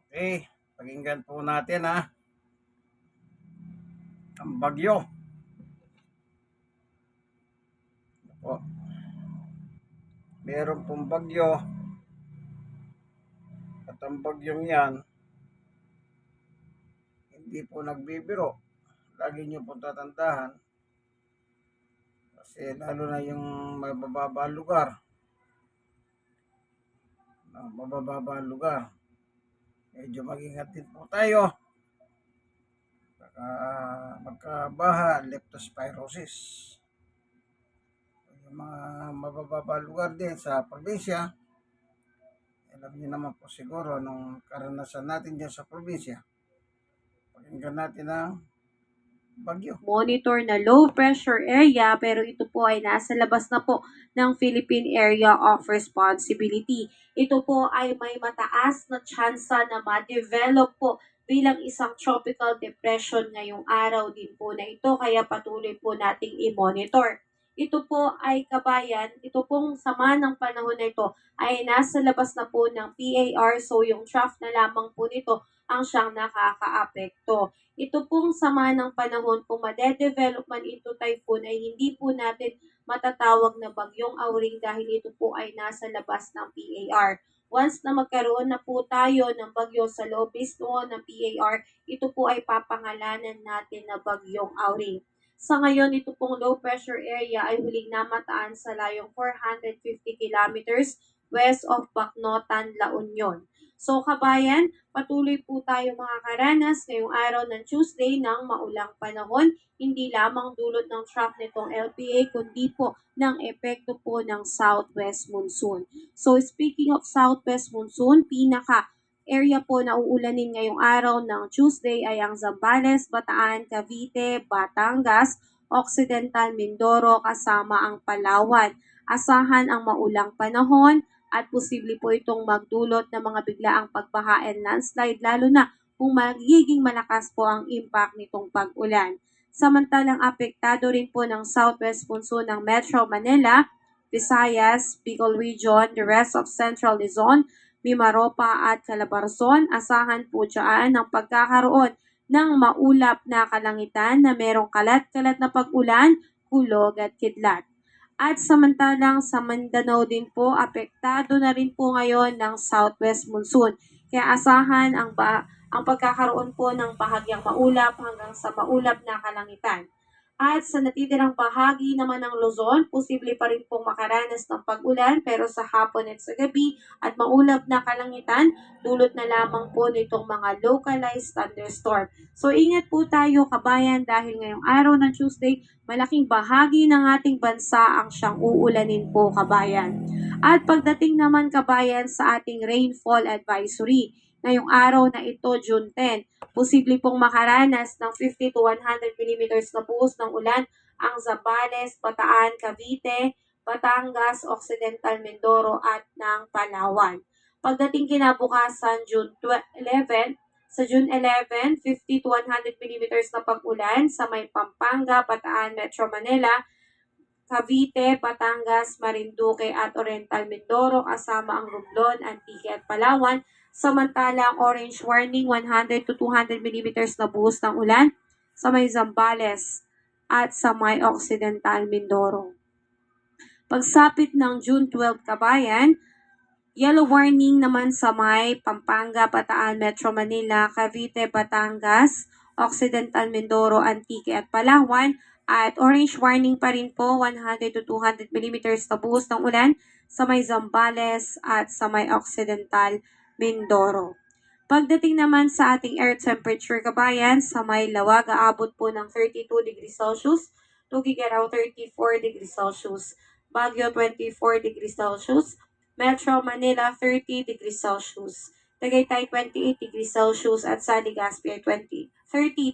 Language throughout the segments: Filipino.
Okay, pakinggan po natin ang bagyo. Po, meron pong bagyo at ang bagyong yan, hindi po nagbibiro. Lagi nyo po tatandaan kasi lalo na yung mabababa lugar. Medyo mag-ingat din po tayo. Baka magkabaha, leptospirosis. Yung mga mabababa lugar din sa probinsya, alam niyo naman po siguro nung karanasan natin dyan sa probinsya. Pakinggan natin ang bagyo. Monitor na low pressure area pero ito po ay nasa labas na po ng Philippine Area of Responsibility. Ito po ay may mataas na tsansa na ma-develop po bilang isang tropical depression ngayong araw din po na ito kaya patuloy po nating i-monitor. Ito po ay kabayan, ito pong sama ng panahon na ito ay nasa labas na po ng PAR so yung trough na lamang po nito ang siyang nakakaapekto. Ito pong sama ng panahon kung made-develop man ito typhoon ay hindi po natin matatawag na bagyong Auring dahil ito po ay nasa labas ng PAR. Once na magkaroon na po tayo ng bagyo sa loob mismo ng PAR, ito po ay papangalanan natin na bagyong Auring. Sa ngayon, ito pong low pressure area ay huling namataan sa layong 450 kilometers west of Bacnotan, La Union. So kabayan, patuloy po tayo makakaranas ngayong araw ng Tuesday ng maulang panahon, hindi lamang dulot ng trough nitong LPA kundi po ng epekto po ng southwest monsoon. So speaking of southwest monsoon, pinaka area po na uulanin ngayong araw ng Tuesday ay ang Zambales, Bataan, Cavite, Batangas, Occidental Mindoro kasama ang Palawan. Asahan ang maulang panahon at posible po itong magdulot ng mga biglaang pagbaha and landslide lalo na kung magiging malakas po ang impact nitong pag-ulan. Samantalang apektado rin po ng southwest monsoon ng Metro Manila, Visayas, Bicol Region, the rest of Central Luzon, Mimaropa at Calabarzon. Asahan po dyan ang pagkakaroon ng maulap na kalangitan na merong kalat-kalat na pag-ulan, kulog at kidlat. At samantalang sa Mindanao din po, apektado na rin po ngayon ng southwest monsoon. Kaya asahan ang pagkakaroon po ng bahagyang maulap hanggang sa maulap na kalangitan. At sa natitirang bahagi naman ng Luzon, posible pa rin pong makaranas ng pag-ulan pero sa hapon at sa gabi at maulap na kalangitan, dulot na lamang po nitong mga localized thunderstorm. So ingat po tayo kabayan dahil ngayong araw ng Tuesday, malaking bahagi ng ating bansa ang siyang uulanin po kabayan. At pagdating naman kabayan sa ating rainfall advisory, ngayong araw na ito, June 10, posible pong makaranas ng 50 to 100 millimeters na buhos ng ulan ang Zambales, Bataan, Cavite, Batangas, Occidental Mindoro at ng Palawan. Pagdating kinabukasan, sa June 11, 50 to 100 millimeters na pag-ulan sa may Pampanga, Bataan, Metro Manila, Cavite, Batangas, Marinduque at Oriental Mindoro kasama ang Romblon, Antique at Palawan. Samantala, ang orange warning 100 to 200 millimeters na buhos ng ulan sa may Zambales at sa may Occidental Mindoro. Pagsapit ng June 12 kabayan, yellow warning naman sa may Pampanga, Bataan, Metro Manila, Cavite, Batangas, Occidental Mindoro, Antique at Palawan at orange warning pa rin po 100 to 200 millimeters na buhos ng ulan sa may Zambales at sa may Occidental Mindoro. Pagdating naman sa ating air temperature kabayan, sa may Lawag aabot po ng 32 degrees Celsius, Tuguegarao 34 degrees Celsius, Baguio 24 degrees Celsius, Metro Manila 30 degrees Celsius, Tagaytay 28 degrees Celsius at sa Legazpi ay 30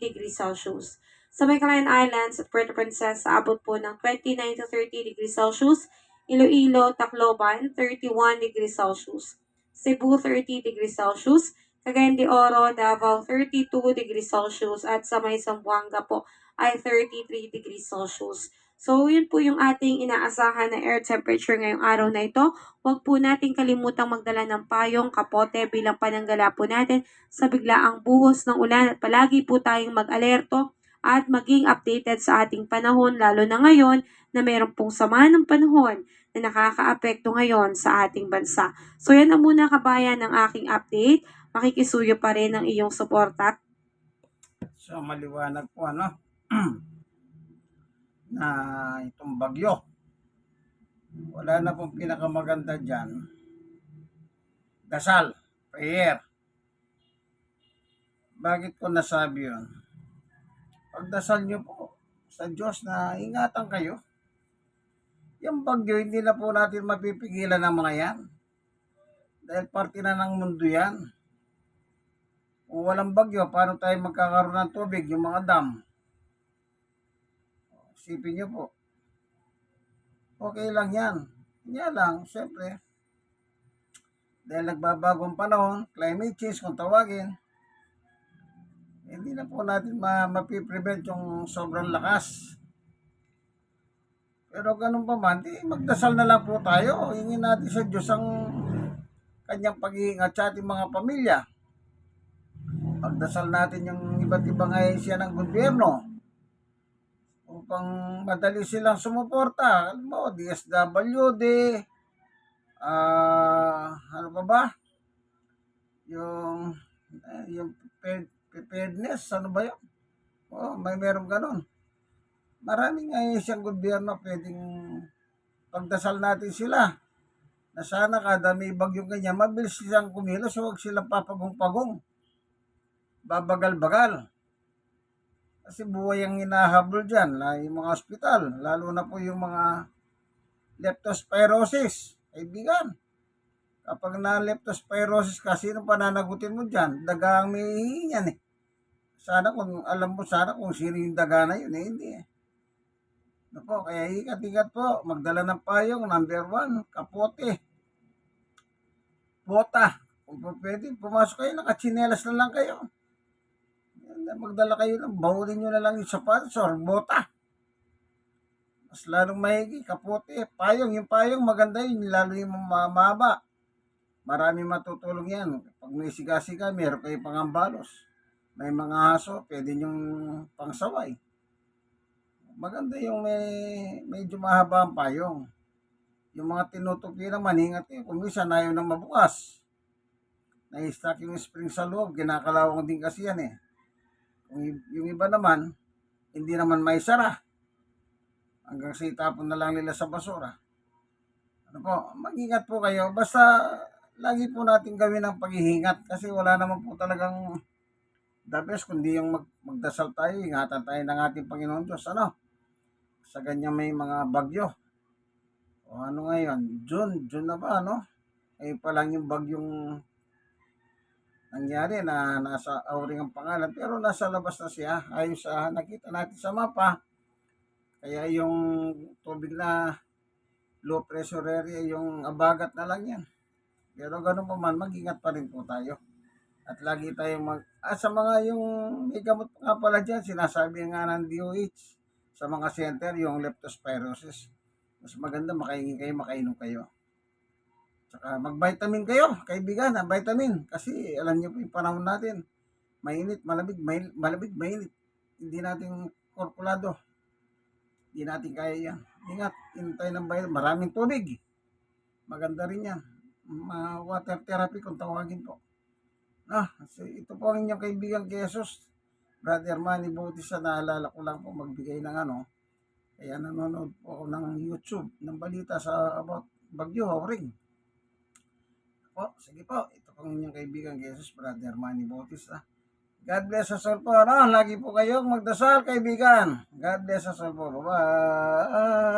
degrees Celsius. Sa may Calayan Islands at Puerto Princesa, abot po ng 29 to 30 degrees Celsius, Iloilo, Tacloban 31 degrees Celsius, Cebu 30 degrees Celsius, Cagayan de Oro, Davao 32 degrees Celsius at sa may Zamboanga po ay 33 degrees Celsius. So, yun po yung ating inaasahan na air temperature ngayong araw na ito. Huwag po natin kalimutang magdala ng payong, kapote bilang pananggala po natin sa biglaang buhos ng ulan at palagi po tayong mag-alerto at maging updated sa ating panahon lalo na ngayon na mayroon pong sama ng panahon na nakakaapekto ngayon sa ating bansa. So yan na muna kabayan ng aking update. Makikisuyo pa rin ang iyong suporta. So maliwanag po na itong bagyo. Wala na pong pinakamaganda dyan. Dasal, prayer. Bakit ko nasabi yun? Pagdasal nyo po sa Diyos na ingatan kayo. Yung bagyo, hindi na po natin mapipigilan ng mga yan. Dahil parte na ng mundo yan. Kung walang bagyo, paano tayo magkakaroon ng tubig, yung mga dam? Isipin nyo po. Okay lang yan. Kanya lang, syempre, dahil nagbabagong panahon, climate change kung tawagin, hindi na po natin mapiprevent yung sobrang lakas. Pero ganun pa man, magdasal na lang po tayo. Hingin natin sa Diyos ang kanyang pag-iingat sa ating mga pamilya. Pagdasal natin yung iba't ibang ahensya ng gobyerno upang madali silang sumuporta. Alam mo, DSWD, ano pa ba? Yung preparedness, ano ba yun? May meron ganun. Maraming ahensyang gobyerno pwedeng pagdasal natin sila na sana kada may bagyong ganyan, mabilis silang kumilos, huwag silang papagong-pagong. Babagal-bagal. Kasi buhay ang hinahabol dyan, yung mga ospital, lalo na po yung mga leptospirosis. Kaibigan, kapag na leptospirosis ka, sino pananagutin mo dyan? Daga ang may hihinyan eh. Sana kung alam mo kung sino yung daga na yun eh, hindi eh. Po, kaya ikat-ikat po, magdala ng payong, number 1, kapote, bota. Kung po pwede, pumasok kayo, nakatsinelas na lang kayo. Magdala kayo ng bahulin nyo na lang yung sapatos or bota. Mas lalong mahigi, kapote, payong. Yung payong maganda yun, lalo yung mahaba. Marami matutulong yan. Pag may siga-siga, meron kayo pangambalos. May mga aso, pwede nyong pangsaway. Maganda yung medyo mahaba ang payong. Yung mga tinutupi naman, ingat kayo. Kung minsan ayaw nang mabukas. Na-stack yung spring sa loob, kinakalawang din kasi yan eh. Yung iba naman, hindi naman may sara. Hanggang sa itapon na lang nila sa basura. Ano po, mag-ingat po kayo. Basta, lagi po natin gawin ang pag-iingat. Kasi wala naman po talagang the best, kundi yung magdasal tayo, ingatan tayo ng ating Panginoon Diyos. Ano? Sa ganyan may mga bagyo. O ano ngayon? June na ba, ano? Eh pa lang yung bagyong nangyari na nasa Auring ang pangalan. Pero nasa labas na siya. Ayos sa nakita natin sa mapa. Kaya yung tubig na low pressure area, yung abagat na lang yan. Pero ganun pa man, mag-ingat pa rin po tayo. At lagi tayong sa mga yung may gamot nga pala dyan, sinasabi nga ng DOH sa mga center, yung leptospirosis. Mas maganda makahingi kayo, makainom kayo. Saka mag-vitamin kayo, kaibigan, vitamin. Kasi alam niyo po yung panahon natin, mainit, malamig, mainit. Hindi natin korpulado. Hindi natin kaya yan. Ingat, intay ng vitamin. Maraming tubig. Maganda rin yan. Water therapy kung tawagin po. So ito po ang inyong kaibigan Jesus, Brother Manny Bautista. Naalala ko lang po magbigay ng kaya nanonood po ako ng YouTube ng balita sa about Bagyo Auring. Po, sige po, ito po ang inyong kaibigan Jesus, Brother Manny Bautista. God bless us all po. Lagi po kayong magdasal, kaibigan. God bless us all po. Bye-bye.